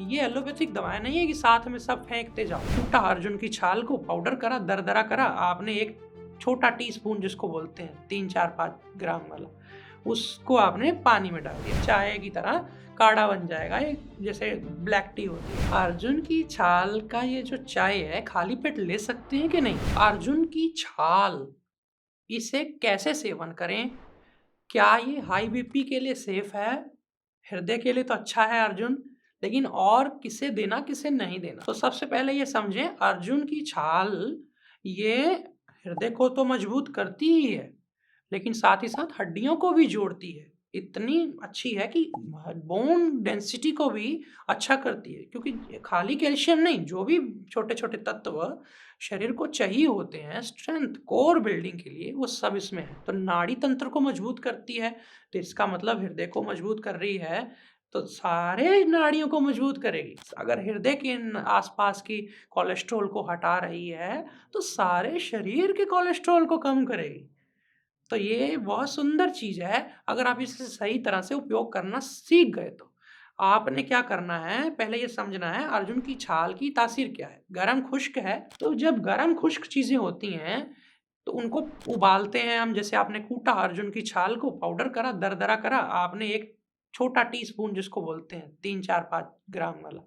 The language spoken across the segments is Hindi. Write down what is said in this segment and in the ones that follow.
ये एलोपैथिक दवाएं नहीं है कि साथ में सब फेंकते जाओ। टूटा अर्जुन की छाल को पाउडर करा, दरदरा करा, आपने एक छोटा टीस्पून जिसको बोलते हैं 3-4-5 ग्राम वाला, उसको आपने पानी में डाल दिया, चाय की तरह काढ़ा बन जाएगा, एक जैसे ब्लैक टी होती है। अर्जुन की छाल का ये जो चाय है खाली पेट ले सकते हैं कि नहीं? अर्जुन की छाल, इसे कैसे सेवन करें? क्या ये हाई बीपी के लिए सेफ है? हृदय के लिए तो अच्छा है अर्जुन, लेकिन और किसे देना किसे नहीं देना? तो सबसे पहले ये समझें, अर्जुन की छाल ये हृदय को तो मजबूत करती ही है, लेकिन साथ ही साथ हड्डियों को भी जोड़ती है। इतनी अच्छी है कि बोन डेंसिटी को भी अच्छा करती है, क्योंकि खाली कैल्शियम नहीं, जो भी छोटे-छोटे तत्व शरीर को चाहिए होते हैं स्ट्रेंथ, कोर बिल्डिंग के लिए, वो सब इसमें है। तो नाड़ी तंत्र को मजबूत करती है, तो इसका मतलब हृदय को मजबूत कर रही है, तो सारे नाड़ियों को मजबूत करेगी। अगर हृदय के आसपास की कोलेस्ट्रॉल को हटा रही है, तो सारे शरीर के कोलेस्ट्रॉल को कम करेगी। तो ये बहुत सुंदर चीज़ है, अगर आप इसे सही तरह से उपयोग करना सीख गए तो। आपने क्या करना है, पहले ये समझना है अर्जुन की छाल की तासीर क्या है। गरम खुश्क है, तो जब गरम खुश्क चीज़ें होती हैं, तो उनको उबालते हैं हम। जैसे आपने कूटा अर्जुन की छाल को, पाउडर करा, दरदरा करा, आपने एक छोटा टीस्पून जिसको बोलते हैं 3-4-5 ग्राम वाला,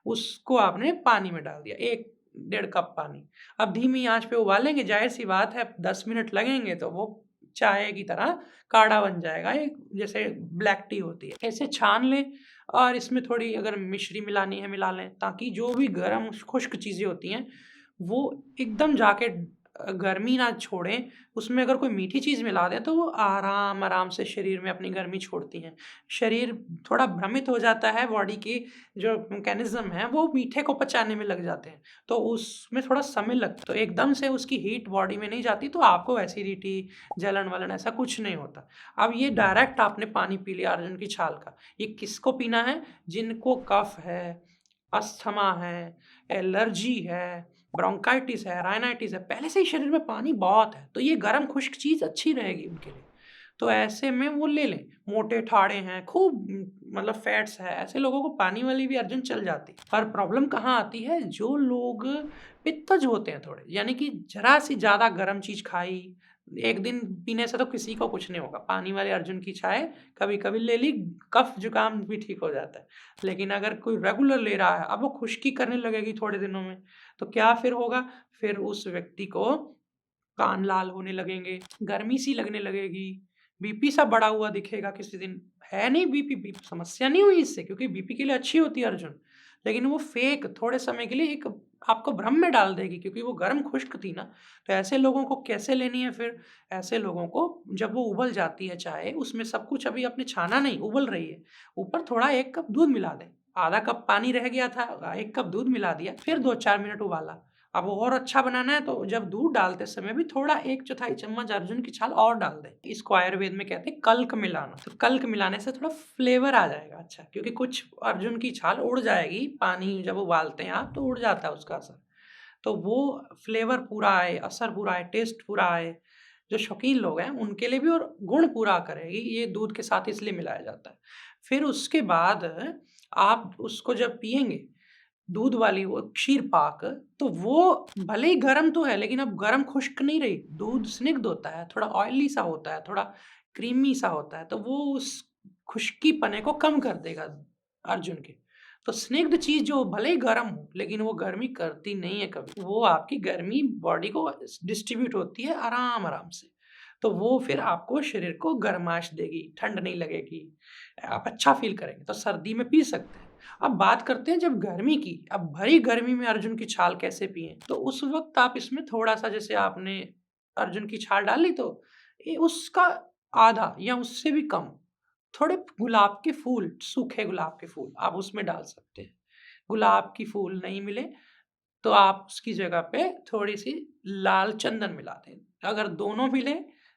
उसको आपने पानी में डाल दिया, 1 डेढ़ कप पानी। अब धीमी आँच पे उबालेंगे, ज़ाहिर-सी बात है 10 मिनट लगेंगे तो वो चाय की तरह काढ़ा बन जाएगा, एक जैसे ब्लैक टी होती है। ऐसे छान लें और इसमें थोड़ी अगर मिश्री मिलानी है मिला लें, ताकि जो भी गरम खुश्क चीज़ें होती हैं, वो एकदम जाके गर्मी ना छोड़ें। उसमें अगर कोई मीठी चीज़ मिला दें तो वो आराम-आराम से शरीर में अपनी गर्मी छोड़ती हैं। शरीर थोड़ा भ्रमित हो जाता है, बॉडी की जो मैकेनिज़्म है वो मीठे को पचाने में लग जाते हैं, तो उसमें थोड़ा समय लगता है। तो एकदम से उसकी हीट बॉडी में नहीं जाती, तो आपको एसिडिटी, जलन-वलन ऐसा कुछ नहीं होता। अब ये डायरेक्ट आपने पानी पी लिया अर्जुन की छाल का, ये किसको पीना है? जिनको कफ है, अस्थमा है, एलर्जी है, ब्रोंकाइटिस है, राइनाइटिस है, पहले से ही शरीर में पानी बहुत है, तो ये गरम खुश्क चीज़ अच्छी रहेगी उनके लिए। तो ऐसे में वो ले लें। मोटे-ठाड़े हैं, खूब मतलब फैट्स है, ऐसे लोगों को पानी वाली भी अर्जुन चल जाती है। पर प्रॉब्लम कहाँ आती है? जो लोग पित्तज होते हैं थोड़े, यानी कि ज़रा-सी ज़्यादा गरम चीज़ खाई, 1 दिन पीने से तो किसी को कुछ नहीं होगा। पानी वाले अर्जुन की चाय कभी-कभी ले ली, कफ-जुकाम भी ठीक हो जाता है। लेकिन अगर कोई रेगुलर ले रहा है, अब वो खुश्की करने लगेगी थोड़े दिनों में, तो क्या फिर होगा? फिर उस व्यक्ति को कान लाल होने लगेंगे, गर्मी सी लगने लगेगी, बीपी सा बढ़ा हुआ दिखेगा किसी दिन। है नहीं बीपी, समस्या नहीं हुई इससे, क्योंकि बीपी के लिए अच्छी होती है अर्जुन। लेकिन वो फेक थोड़े समय के लिए एक आपको भ्रम में डाल देगी, क्योंकि वो गर्म खुश्क थी ना। तो ऐसे लोगों को कैसे लेनी है फिर? ऐसे लोगों को जब वो उबल जाती है चाय, उसमें सब कुछ अभी आपने छाना नहीं, उबल रही है, ऊपर थोड़ा 1 कप दूध मिला दें। आधा कप पानी रह गया था, 1 कप दूध मिला दिया, फिर 2-4 मिनट उबाला। अब और अच्छा बनाना है तो जब दूध डालते समय भी थोड़ा 1/4 चम्मच अर्जुन की छाल और डाल दें। इसको आयुर्वेद में कहते हैं कल्क मिलाना। तो कल्क मिलाने से थोड़ा फ्लेवर आ जाएगा अच्छा, क्योंकि कुछ अर्जुन की छाल उड़ जाएगी, पानी जब उबालते हैं आप तो उड़ जाता है उसका असर। तो वो फ्लेवर पूरा आए, असर पूरा आए, टेस्ट पूरा आए, जो शौकीन लोग हैं उनके लिए भी, और गुण पूरा करेगी, ये दूध के साथ इसलिए मिलाया जाता है। फिर उसके बाद आप उसको जब पिएँगे, दूध वाली वो क्षीर पाक, तो वो भले ही गरम तो है, लेकिन अब गरम खुश्क नहीं रही, दूध स्निग्ध होता है, थोड़ा ऑयली सा होता है, थोड़ा क्रीमी सा होता है, तो वो उस खुश्कीपने को कम कर देगा अर्जुन के। तो स्निग्ध चीज़ जो भले ही गरम हो, लेकिन वो गर्मी करती नहीं है कभी, वो आपकी गर्मी बॉडी को डिस्ट्रीब्यूट होती है आराम-आराम से। तो वो फिर आपको शरीर को गरमाश देगी, ठंड नहीं लगेगी, आप अच्छा फ़ील करेंगे, तो सर्दी में पी सकते हैं। अब बात करते हैं जब गर्मी की, अब भरी गर्मी में अर्जुन की छाल कैसे पिएँ? तो उस वक़्त आप इसमें थोड़ा-सा, जैसे आपने अर्जुन की छाल डाली तो उसका आधा या उससे भी कम, थोड़े गुलाब के फूल, सूखे गुलाब के फूल आप उसमें डाल सकते हैं। गुलाब की फूल नहीं मिले, तो आप उसकी जगह पे थोड़ी-सी लाल चंदन मिला दें। अगर दोनों मिले,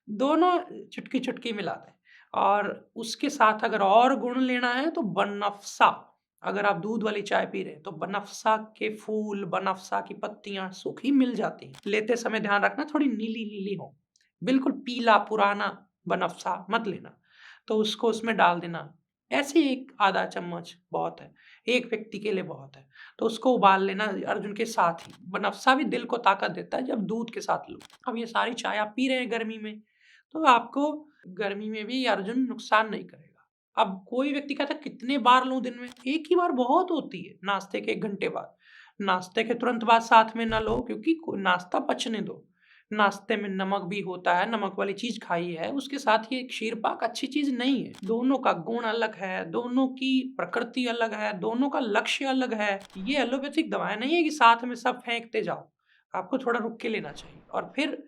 दोनों चुटकी-चुटकी मिला दें। और उसके साथ अगर और गुण लेना है तो बनफ़शा, अगर आप दूध वाली चाय पी रहे हैं तो बनफ़शा के फूल, बनफ़शा की पत्तियाँ सूखी मिल जाती हैं। लेते समय ध्यान रखना थोड़ी नीली-नीली हो, बिल्कुल पीला पुराना बनफ़शा मत लेना। तो उसको उसमें डाल देना, ऐसे एक आधा चम्मच बहुत है, एक व्यक्ति के लिए बहुत है। तो उसको उबाल लेना अर्जुन के साथ ही। बनफशा भी दिल को ताकत देता है जब दूध के साथ लो। अब ये सारी चाय आप पी रहे हैं गर्मी में, तो आपको गर्मी में भी ये अर्जुन नुकसान नहीं करेगा। अब कोई व्यक्ति कहता है कितने बार लूँ दिन में? एक ही बार बहुत होती है, नाश्ते के 1 घंटे बाद। नाश्ते के तुरंत बाद साथ में ना लो, क्योंकि नाश्ता पचने दो। नाश्ते में नमक भी होता है, नमक वाली चीज़ खाई है, उसके साथ ये क्षीर पाक अच्छी चीज़ नहीं है। दोनों का गुण अलग है, दोनों की प्रकृति अलग है, दोनों का लक्ष्य अलग है। ये एलोपैथिक दवाएँ नहीं है कि साथ में सब फेंकते जाओ, आपको थोड़ा रुक के लेना चाहिए। और फिर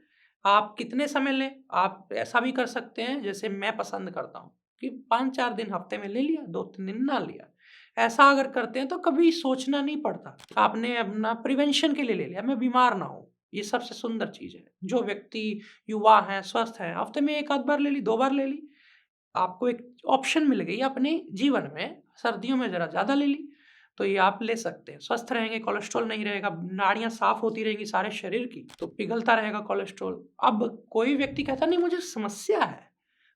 आप कितने समय लें, आप ऐसा भी कर सकते हैं जैसे मैं पसंद करता हूँ कि 5-4 दिन हफ्ते में ले लिया, 2-3 दिन ना लिया। ऐसा अगर करते हैं तो कभी सोचना नहीं पड़ता। आपने अपना प्रिवेंशन के लिए ले लिया, मैं बीमार ना हूँ। ये सबसे सुंदर चीज़ है। जो व्यक्ति युवा हैं, स्वस्थ हैं, हफ्ते में 1 आध बार ले ली, 2 बार ले ली। आपको एक ऑप्शन मिल गई अपने जीवन में, सर्दियों में ज़रा ज़्यादा ले ली, तो ये आप ले सकते हैं। स्वस्थ रहेंगे, कोलेस्ट्रॉल नहीं रहेगा, नाड़ियाँ साफ़ होती रहेंगी सारे शरीर की, तो पिघलता रहेगा कोलेस्ट्रॉल। अब कोई व्यक्ति कहता नहीं मुझे समस्या है,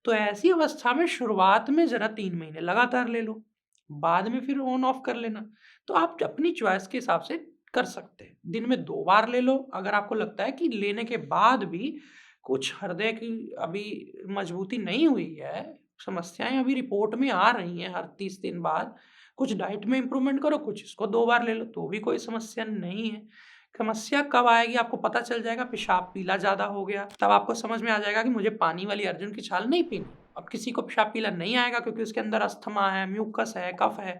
तो ऐसी अवस्था में शुरुआत में ज़रा 3 महीने लगातार ले लो, बाद में फिर ऑन ऑफ कर लेना। तो आप अपनी चॉइस के हिसाब से कर सकते हैं। दिन में 2 बार ले लो, अगर आपको लगता है कि लेने के बाद भी कुछ हृदय की अभी मजबूती नहीं हुई है, समस्याएँ अभी रिपोर्ट में आ रही हैं हर 30 दिन बाद, कुछ डाइट में इम्प्रूवमेंट करो, कुछ इसको 2 बार ले लो, तो भी कोई समस्या नहीं है। समस्या कब आएगी आपको पता चल जाएगा, पेशाब पीला ज़्यादा हो गया, तब आपको समझ में आ जाएगा कि मुझे पानी वाली अर्जुन की छाल नहीं पीनी। अब किसी को पेशाब पीला नहीं आएगा क्योंकि उसके अंदर अस्थमा है, म्यूकस है, कफ है,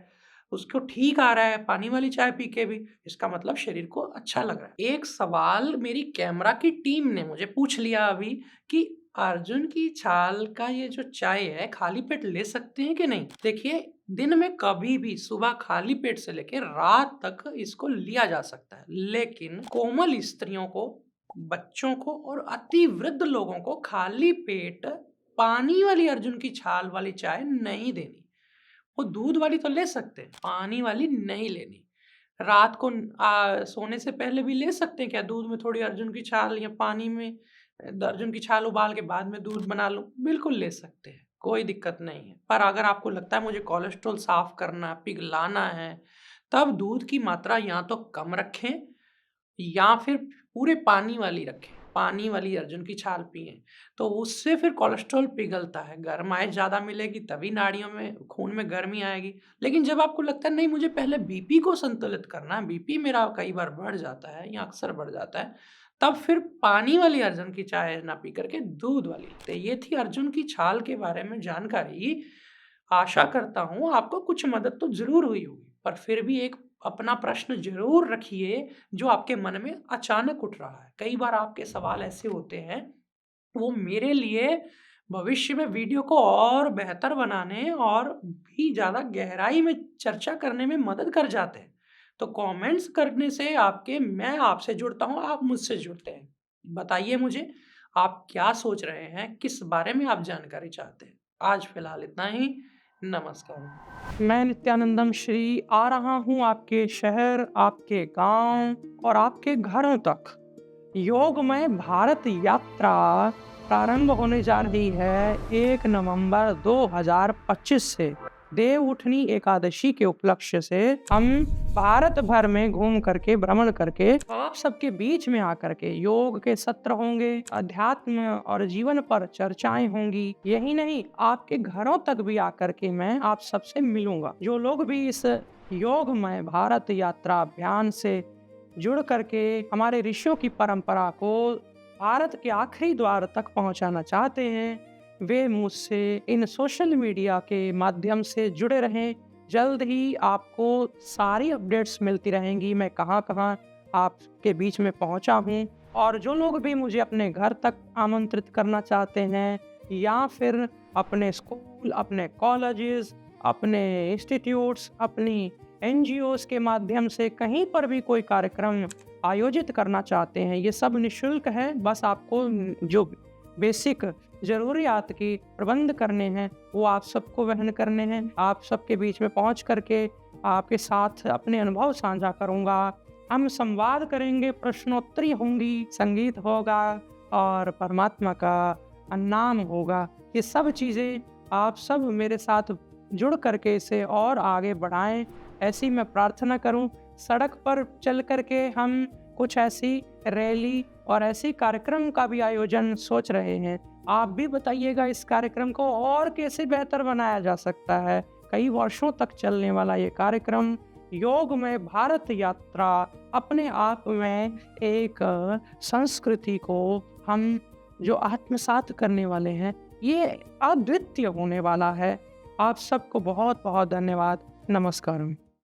उसको ठीक आ रहा है पानी वाली चाय पी के भी, इसका मतलब शरीर को अच्छा लग रहा है। एक सवाल मेरी कैमरा की टीम ने मुझे पूछ लिया अभी कि अर्जुन की छाल का ये जो चाय है खाली पेट ले सकते हैं कि नहीं? देखिए, दिन में कभी भी सुबह खाली पेट से लेके रात तक इसको लिया जा सकता है, लेकिन कोमल स्त्रियों को, बच्चों को और अति वृद्ध लोगों को खाली पेट पानी वाली अर्जुन की छाल वाली चाय नहीं देनी। वो दूध वाली तो ले सकते हैं, पानी वाली नहीं लेनी। रात को सोने से पहले भी ले सकते हैं क्या दूध में थोड़ी अर्जुन की छाल या पानी में अर्जुन की छाल उबाल के बाद में दूध बना लूँ? बिल्कुल ले सकते हैं, कोई दिक्कत नहीं है। पर अगर आपको लगता है मुझे कोलेस्ट्रॉल साफ़ करना, पिघलाना है, तब दूध की मात्रा या तो कम रखें या फिर पूरे पानी वाली रखें, पानी वाली अर्जुन की छाल पिएँ, तो उससे फिर कोलेस्ट्रॉल पिघलता है, गरमाइश ज़्यादा मिलेगी तभी नाड़ियों में, खून में गर्मी आएगी। लेकिन जब आपको लगता है नहीं मुझे पहले बीपी को संतुलित करना है, बीपी मेरा कई बार बढ़ जाता है या अक्सर बढ़ जाता है, तब फिर पानी वाली अर्जुन की चाय ना पी कर के दूध वाली लेते हैं। ये थी अर्जुन की छाल के बारे में जानकारी। आशा करता हूँ आपको कुछ मदद तो ज़रूर हुई होगी, पर फिर भी एक अपना प्रश्न ज़रूर रखिए जो आपके मन में अचानक उठ रहा है। कई बार आपके सवाल ऐसे होते हैं, वो मेरे लिए भविष्य में वीडियो को और बेहतर बनाने और भी ज़्यादा गहराई में चर्चा करने में मदद कर जाते हैं। तो कमेंट्स करने से मैं आपसे जुड़ता हूँ, आप मुझसे जुड़ते हैं। बताइए मुझे आप क्या सोच रहे हैं, किस बारे में आप जानकारी चाहते हैं? आज फ़िलहाल इतना ही। नमस्कार। मैं नित्यानंदम श्री आ रहा हूँ आपके शहर, आपके गाँव और आपके घरों तक। योगमय भारत यात्रा प्रारंभ होने जा रही है 1 नवंबर 2025 से। देव उठनी एकादशी के उपलक्ष्य से हम भारत भर में घूम करके, भ्रमण करके आप सबके बीच में आकर के योग के सत्र होंगे, अध्यात्म और जीवन पर चर्चाएं होंगी। यही नहीं, आपके घरों तक भी आकर के मैं आप सबसे मिलूंगा। जो लोग भी इस योगमय भारत यात्रा अभियान से जुड़ करके हमारे ऋषियों की परंपरा को भारत के आखिरी द्वार तक पहुंचाना चाहते हैं, वे मुझसे इन सोशल मीडिया के माध्यम से जुड़े रहें। जल्द ही आपको सारी अपडेट्स मिलती रहेंगी, मैं कहाँ कहाँ आपके बीच में पहुंचा हूँ। और जो लोग भी मुझे अपने घर तक आमंत्रित करना चाहते हैं या फिर अपने स्कूल, अपने कॉलेजेस, अपने इंस्टीट्यूट्स, अपनी NGOs के माध्यम से कहीं पर भी कोई कार्यक्रम आयोजित करना चाहते हैं, ये सब निःशुल्क है। बस आपको जो बेसिक ज़रूरियात की प्रबंध करने हैं वो आप सबको वहन करने हैं। आप सबके बीच में पहुंच करके आपके साथ अपने अनुभव साझा करूंगा। हम संवाद करेंगे, प्रश्नोत्तरी होंगी, संगीत होगा और परमात्मा का नाम होगा। ये सब चीज़ें आप सब मेरे साथ जुड़ करके इसे और आगे बढ़ाएं, ऐसी मैं प्रार्थना करूं। सड़क पर चल करके हम कुछ ऐसी रैली और ऐसी कार्यक्रम का भी आयोजन सोच रहे हैं। आप भी बताइएगा इस कार्यक्रम को और कैसे बेहतर बनाया जा सकता है। कई वर्षों तक चलने वाला ये कार्यक्रम योग में भारत यात्रा अपने आप में एक संस्कृति को हम जो आत्मसात करने वाले हैं, ये अद्वितीय होने वाला है। आप सबको बहुत बहुत धन्यवाद। नमस्कार।